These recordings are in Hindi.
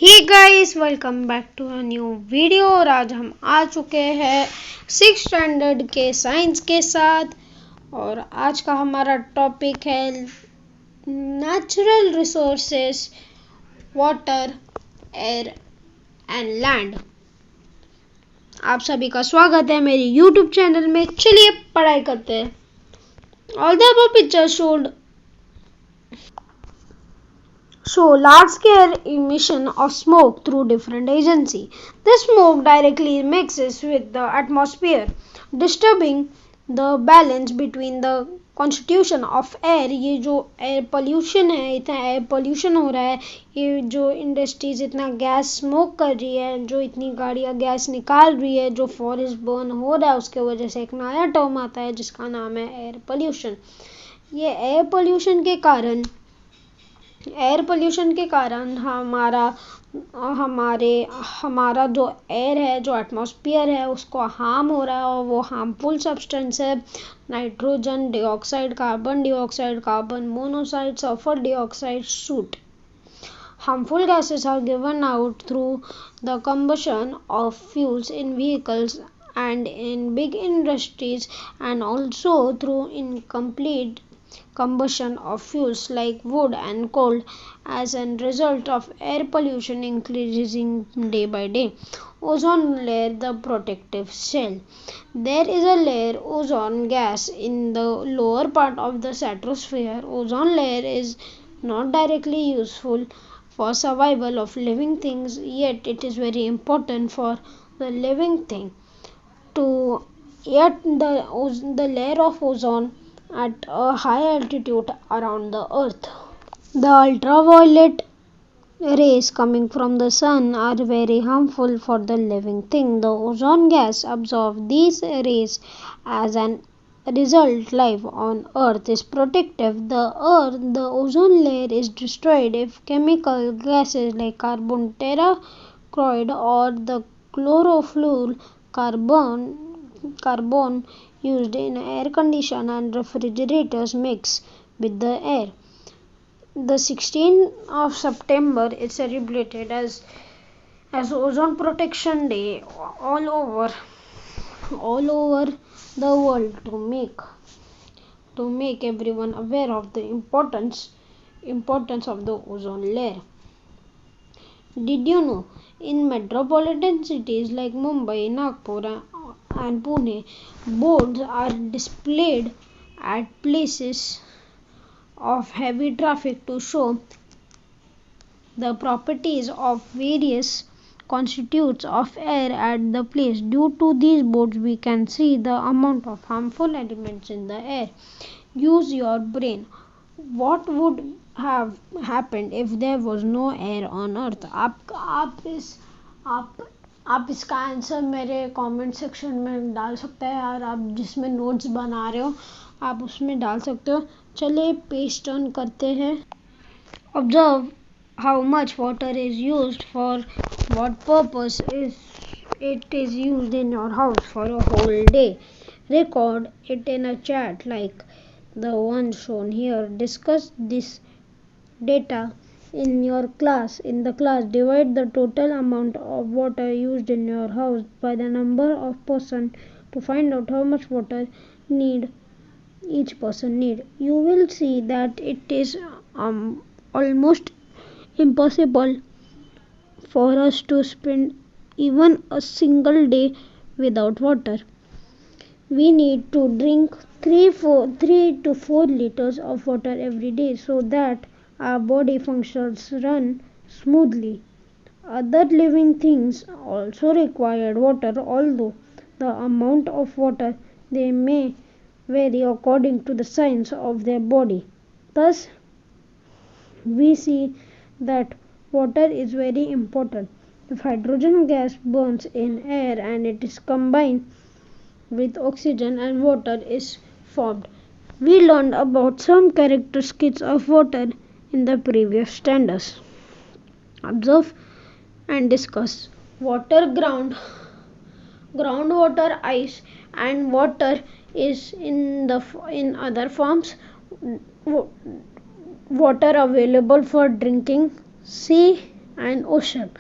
Hey guys, welcome back to a new video. और आज हम आ चुके हैं 6th स्टैंडर्ड के साइंस के साथ। और आज का हमारा टॉपिक है natural resources, water, air and land. आप सभी का स्वागत है मेरी यूट्यूब चैनल में। चलिए पढ़ाई करते हैं। All the above picture showed show large-scale emission of smoke through different agencies. This smoke directly mixes with the atmosphere, disturbing the balance between the constitution of air. ये जो एयर पोल्यूशन है, इतना एयर पोल्यूशन हो रहा है, ये जो इंडस्ट्रीज इतना गैस स्मोक कर रही है, जो इतनी गाड़ियाँ गैस निकाल रही है, जो फॉरेस्ट बर्न हो रहा है, उसके वजह से एक नया टर्म आता है जिसका नाम है एयर पोल्यूशन। ये एयर पोल्यूशन के कारण हमारा जो एयर है, जो एटमॉस्फेयर है, उसको हार्म हो रहा है। और वो हार्मफुल सब्सटेंस है nitrogen dioxide, carbon dioxide, carbon monoxide, sulphur dioxide, soot. Harmful gases are given out through the combustion of fuels in vehicles and in big industries, and also through incomplete combustion of fuels like wood and coal. As a result of air pollution increasing day by day. Ozone layer, the protective shell. There is a layer ozone gas in the lower part of the stratosphere. Ozone layer is not directly useful for survival of living things, yet it is very important for the living thing to yet the layer of ozone at a high altitude around the earth. The ultraviolet rays coming from the sun are very harmful for the living thing. The ozone gas absorbs these rays. As an result, life on earth is protective. The ozone layer is destroyed if chemical gases like carbon tetrachloride or the carbon used in air conditioners and refrigerators mix with the air. The 16th of September is celebrated as Ozone Protection Day all over the world to make everyone aware of the importance of the ozone layer. Did you know in metropolitan cities like Mumbai, Nagpur and Pune, boards are displayed at places of heavy traffic to show the properties of various constituents of air at the place. Due to these boards, we can see the amount of harmful elements in the air. Use your brain. What would have happened if there was no air on earth? आप इसका आंसर मेरे कमेंट सेक्शन में डाल सकते हैं, और आप जिसमें नोट्स बना रहे हो आप उसमें डाल सकते हो। चलिए पेज टर्न करते हैं। Observe how much water is used, for what purpose it is used in your house for a whole day. Record it in a chat like the one shown here. Discuss this data in your class. In the class, divide the total amount of water used in your house by the number of persons to find out how much water each person need. You will see that it is almost impossible for us to spend even a single day without water. We need to drink 3 to 4 liters of water every day so that our body functions run smoothly. Other living things also require water, although the amount of water they may vary according to the size of their body. Thus, we see that water is very important. If hydrogen gas burns in air and it is combined with oxygen and water is formed. We learned about some characteristics of water in the previous standards. Observe and discuss. Water, groundwater, ice, and water is in other forms. Water available for drinking. See and ocean.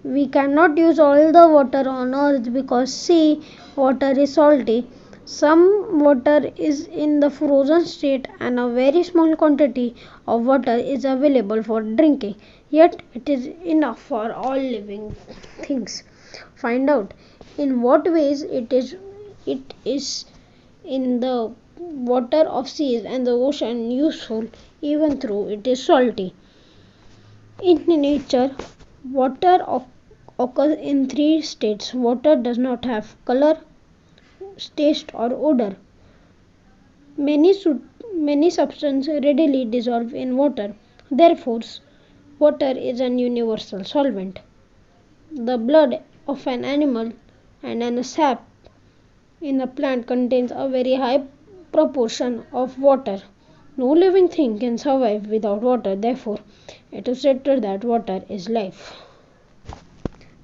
We cannot use all the water on earth because sea water is salty. Some water is in the frozen state and a very small quantity of water is available for drinking. Yet it is enough for all living things. Find out in what ways it is in the water of seas and the ocean useful even though it is salty. In nature, water occurs in three states. Water does not have color, taste, or odor. Many substances readily dissolve in water. Therefore, water is an universal solvent. The blood of an animal and a sap in a plant contains a very high proportion of water. No living thing can survive without water. Therefore, it is said that water is life.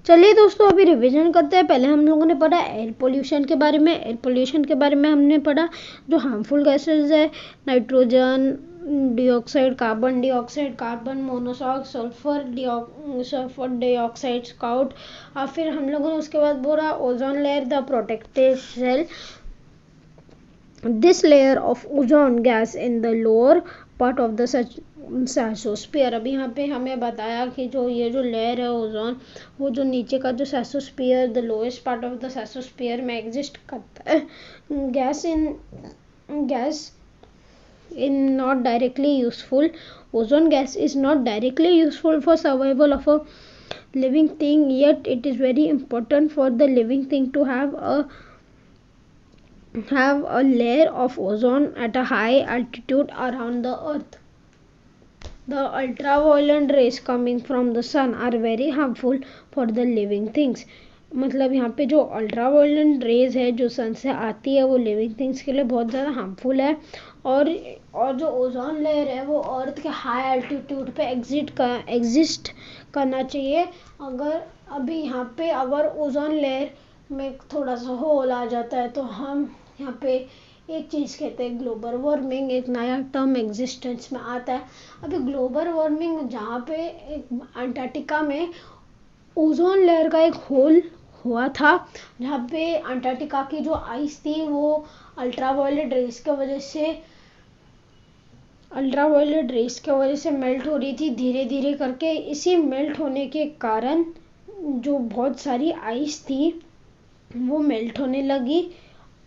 चलिए दोस्तों, अभी रिवीजन करते हैं. पहले हम लोगों ने पढ़ा एयर पोल्यूशन के बारे में. एयर पोल्यूशन के बारे में हमने पढ़ा जो हार्मफुल गैसेज है, nitrogen dioxide, carbon dioxide, carbon monoxide, sulphur dioxide, scout. और फिर हम लोगों ने उसके बाद बोला ozone layer, the protective shell. This layer of ozone gas in the lower part of the साइसोस्फीयर. अभी यहाँ पे हमें बताया कि जो ये जो लेयर है ओजोन, वो जो नीचे का जो साइसोस्फीयर, the lowest part of the साइसोस्फीयर में एग्जिस्ट करता है. Gas in not directly useful. Ozone gas is not directly useful for survival of a living thing, yet it is very important for the living thing to have a layer of ozone at a high altitude around the earth. The ultraviolet rays coming from the sun are very harmful for the living things. मतलब यहाँ पे जो अल्ट्रावायलेट रेज है जो सन से आती है वो लिविंग थिंग्स के लिए बहुत ज़्यादा हार्मफुल है. और जो ओजोन लेयर है वो अर्थ के हाई एल्टीट्यूड पे एग्जिस्ट करना चाहिए. अगर अभी यहाँ पे अगर ओजोन लेयर में थोड़ा सा होल आ जाता है तो हम यहाँ पे एक चीज़ कहते हैं ग्लोबल वार्मिंग. एक नया टर्म एग्जिस्टेंस में आता है. अभी ग्लोबल वार्मिंग जहाँ पे अंटार्कटिका में ओजोन लेयर का एक होल हुआ था जहाँ पे अंटार्कटिका की जो आइस थी वो अल्ट्रावायलेट रेस के वजह से मेल्ट हो रही थी धीरे धीरे करके. इसी मेल्ट होने के कारण जो बहुत सारी आइस थी वो मेल्ट होने लगी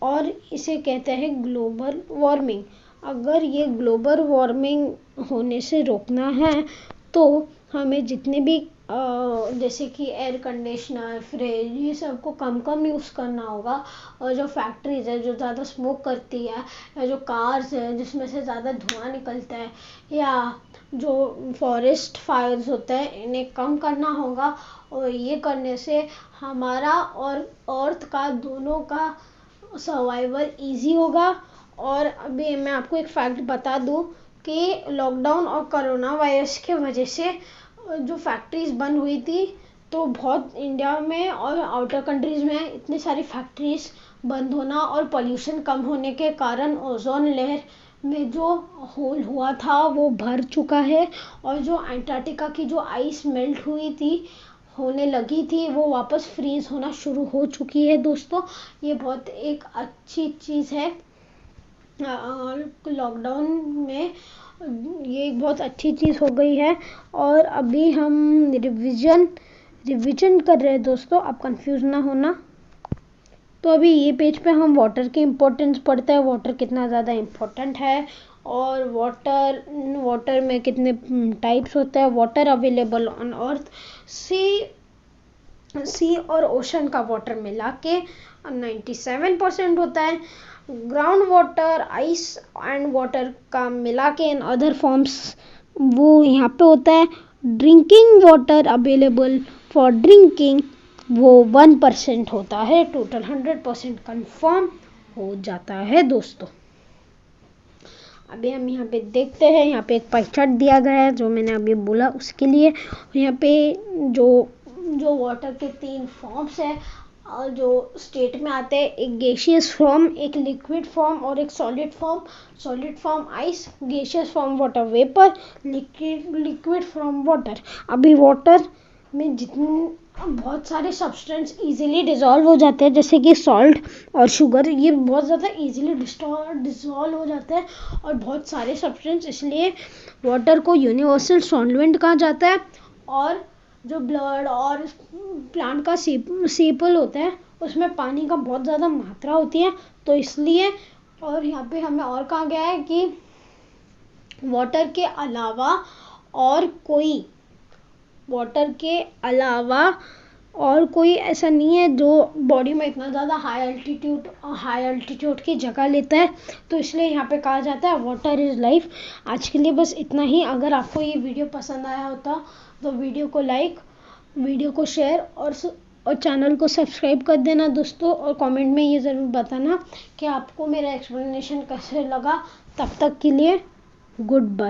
और इसे कहते हैं ग्लोबल वार्मिंग. अगर ये ग्लोबल वार्मिंग होने से रोकना है तो हमें जितने भी जैसे कि एयर कंडीशनर, फ्रिज, ये सब को कम यूज़ करना होगा. और जो फैक्ट्रीज है जो ज़्यादा स्मोक करती है या जो कार्स है जिसमें से ज़्यादा धुआं निकलता है या जो फॉरेस्ट फायर्स होते हैं इन्हें कम करना होगा. और ये करने से हमारा और अर्थ का दोनों का सर्वाइवल इजी होगा. और अभी मैं आपको एक फैक्ट बता दूं कि लॉकडाउन और कोरोना वायरस के वजह से जो फैक्ट्रीज बंद हुई थी तो बहुत इंडिया में और आउटर कंट्रीज में इतनी सारी फैक्ट्रीज बंद होना और पोल्यूशन कम होने के कारण ओजोन लेयर में जो होल हुआ था वो भर चुका है. और जो अंटार्कटिका की जो आइस मेल्ट होने लगी थी वो वापस फ्रीज होना शुरू हो चुकी है. दोस्तों, ये बहुत एक अच्छी चीज़ है. लॉकडाउन में ये एक बहुत अच्छी चीज़ हो गई है. और अभी हम रिवीजन कर रहे हैं दोस्तों, आप कंफ्यूज ना होना. तो अभी ये पेज पे हम वाटर की इम्पोर्टेंस पढ़ते हैं. वाटर कितना ज़्यादा इम्पोर्टेंट है और वाटर में कितने टाइप्स होते हैं. वाटर अवेलेबल ऑन अर्थ, सी और ओशन का वाटर मिला के 97% होता है. Ground water, ice and water का मिला के इन अदर फॉर्म्स वो यहाँ पे होता है. Drinking water available for drinking वो 1% होता है. टोटल 100% कंफर्म हो जाता है. दोस्तों, अभी हम यहाँ पे देखते हैं. यहाँ पे एक पाई चार्ट दिया गया है जो मैंने अभी बोला उसके लिए. यहाँ पे जो वाटर के 3 फॉर्म्स है और जो स्टेट में आते हैं, एक गैसियस फॉर्म, एक लिक्विड फॉर्म और एक solid form. Solid form ice, gaseous form water vapour, liquid form water. अभी वाटर में बहुत सारे सब्सटेंस इजीली डिसॉल्व हो जाते हैं, जैसे कि सॉल्ट और शुगर, ये बहुत ज़्यादा इजीली डिसॉल्व हो जाते हैं और बहुत सारे सब्सटेंस, इसलिए वाटर को यूनिवर्सल सॉल्वेंट कहा जाता है। और जो ब्लड और प्लांट का सेपल होता है उसमें पानी का बहुत ज़्यादा मात्रा होती है, तो इसलिए। और यहाँ पे हमें और कहा गया है कि वाटर के अलावा और कोई ऐसा नहीं है जो बॉडी में इतना ज़्यादा हाई अल्टीट्यूड की जगह लेता है, तो इसलिए यहाँ पे कहा जाता है वाटर इज़ लाइफ। आज के लिए बस इतना ही। अगर आपको ये वीडियो पसंद आया होता तो वीडियो को लाइक, वीडियो को शेयर और चैनल को सब्सक्राइब कर देना दोस्तों, और कमेंट में ये ज़रूर बताना कि आपको मेरा एक्सप्लेनेशन कैसे लगा। तब तक के लिए गुड बाय।